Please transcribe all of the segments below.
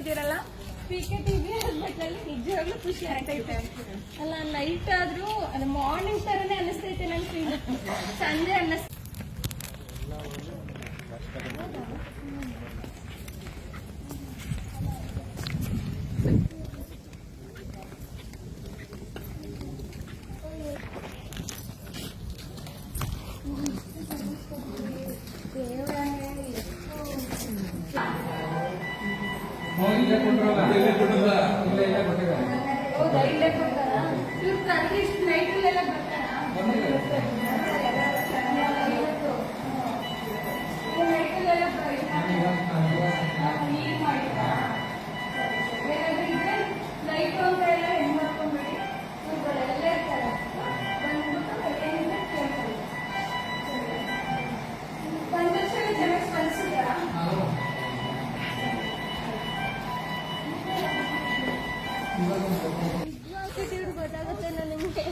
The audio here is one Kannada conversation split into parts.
ಇದಿರಲ್ಲ PKTV ಹಾಸ್ಪಿಟಲ್ ನಿಜವಾಗ್ಲೂ ಖುಷಿ ಆಗ್ತೈತೆ ಅಲ್ಲ. ನೈಟ್ ಆದ್ರೂ ಅದು ಮಾರ್ನಿಂಗ್ ತರನೇ ಅನಿಸ್ತೈತೆ ನನ್ ಫೀಲ್. ಸಂಜೆ ಹೌದಾ, ಇಲ್ಲೇ ಕೊಡ್ತಾರ ಇವ್ರು ಕರೆದು ಇಷ್ಟು ನೈಟಲ್ಲೆಲ್ಲ ಬರ್ತಾರ. ನೈಟಲ್ಲೆಲ್ಲ ಈಗ ಮಾಡಿದ್ರಾ? ಏನಾದ್ರೂ ಇದ್ರೆ ನೈಟ್ ಅಂತ ಎಲ್ಲ ಹೆಣ್ಣು ಮಾಡ್ಕೊಂಡ್ಬಿಡಿ. ಇವ್ರುಗಳೆಲ್ಲ ಇರ್ತಾರೆ, ಬಂದ್ಬಿಟ್ಟು ಏನಿದೆ ಕೇಳ್ತಾರೆ. ಬಂದಕ್ಷಣ ಚೆನ್ನಾಗಿ ಸ್ಪಂದಿಸಿದ್ರಾ? ಗೊತ್ತಾಗುತ್ತೆ ನಿಮಗೆ.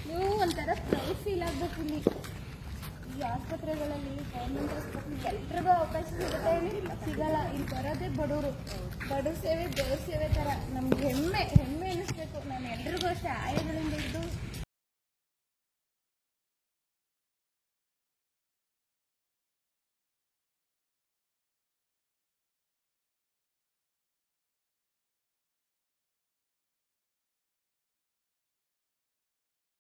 ನೀವು ಒಂಥರ ಪ್ರೈಸ್ ಫೀಲ್ ಆಗ್ಬೇಕು ಇಲ್ಲಿ. ಈ ಆಸ್ಪತ್ರೆಗಳಲ್ಲಿ, ಗೌರ್ಮೆಂಟ್ ಆಸ್ಪತ್ರೆ ಎಲ್ರಿಗೂ ಅವಕಾಶ ಸಿಗುತ್ತೆ ಹೇಳಿ? ಸಿಗಲ್ಲ. ಇಲ್ಲಿ ಬರೋದೇ ಬಡವ್ರ ಸೇವೆ ದೇವ್ರ ಸೇವೆ ತರ. ನಮ್ಗೆ ಹೆಮ್ಮೆ ಅನ್ನಿಸ್ಬೇಕು. ನಾನು ಎಲ್ರಿಗೂ ಅಷ್ಟೇ ಆಯೋಜನೆ